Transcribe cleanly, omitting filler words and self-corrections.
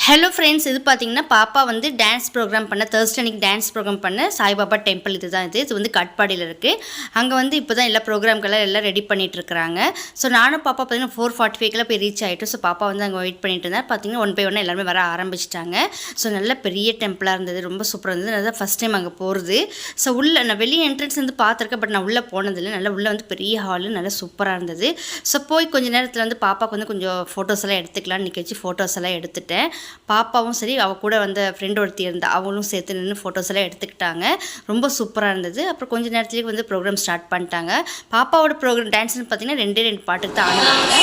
Hello friends, இது பார்த்தீங்கன்னா பாப்பா வந்து டான்ஸ் ப்ரோக்ராம் பண்ண தேர்ஸ்டே அன்றைக்கி டான்ஸ் ப்ரோக்ராம் பண்ண சாய்பாபா டெம்பிள் இது வந்து கட்பாடியில் இருக்குது. அங்கே வந்து இப்போ தான் எல்லா ப்ரோக்ராம்கெல்லாம் எல்லாம் ரெடி பண்ணிகிட்ருக்குறாங்க. ஸோ நானும் பாப்பா பார்த்தீங்கன்னா 4:45 போய் ரீச் ஆகிட்டோம். ஸோ பாப்பா வந்து அங்கே வெயிட் பண்ணிட்டு இருந்தேன். பார்த்தீங்கன்னா ஒன் பை ஒன்னாக எல்லாருமே வர ஆரம்பிச்சிட்டாங்க. ஸோ நல்ல பெரிய டெம்பிளாக இருந்தது, ரொம்ப சூப்பராக இருந்தது. நல்லா ஃபஸ்ட் டைம் அங்கே போகிறது. ஸோ உள்ளே நான் வெளியே என்ட்ரன்ஸ் வந்து பார்த்துருக்கேன், பட் நான் உள்ளே போனதில்லை. நல்லா உள்ளே வந்து பெரிய ஹாலு நல்லா சூப்பராக இருந்தது. ஸோ போய் கொஞ்சம் நேரத்தில் வந்து பாப்பாவுக்கு வந்து கொஞ்சம் ஃபோட்டோஸ் எல்லாம் எடுத்துக்கலாம்னு நிற்க வச்சு ஃபோட்டோஸ் எல்லாம் எடுத்துட்டேன். பாப்பாவும் சரி, அவள் கூட வந்த ஃப்ரெண்ட் ஒருத்தி இருந்தால் அவங்களும் சேர்த்து நின்று ஃபோட்டோஸ் எல்லாம் எடுத்துக்கிட்டாங்க. ரொம்ப சூப்பராக இருந்தது. அப்புறம் கொஞ்சம் நேரத்துலேயே வந்து ப்ரோக்ராம் ஸ்டார்ட் பண்ணிட்டாங்க. பாப்பாவோட ப்ரோக்ராம் டான்ஸ்னு பார்த்தீங்கன்னா 2 பாட்டுக்கு தான் ஆடுனாங்க.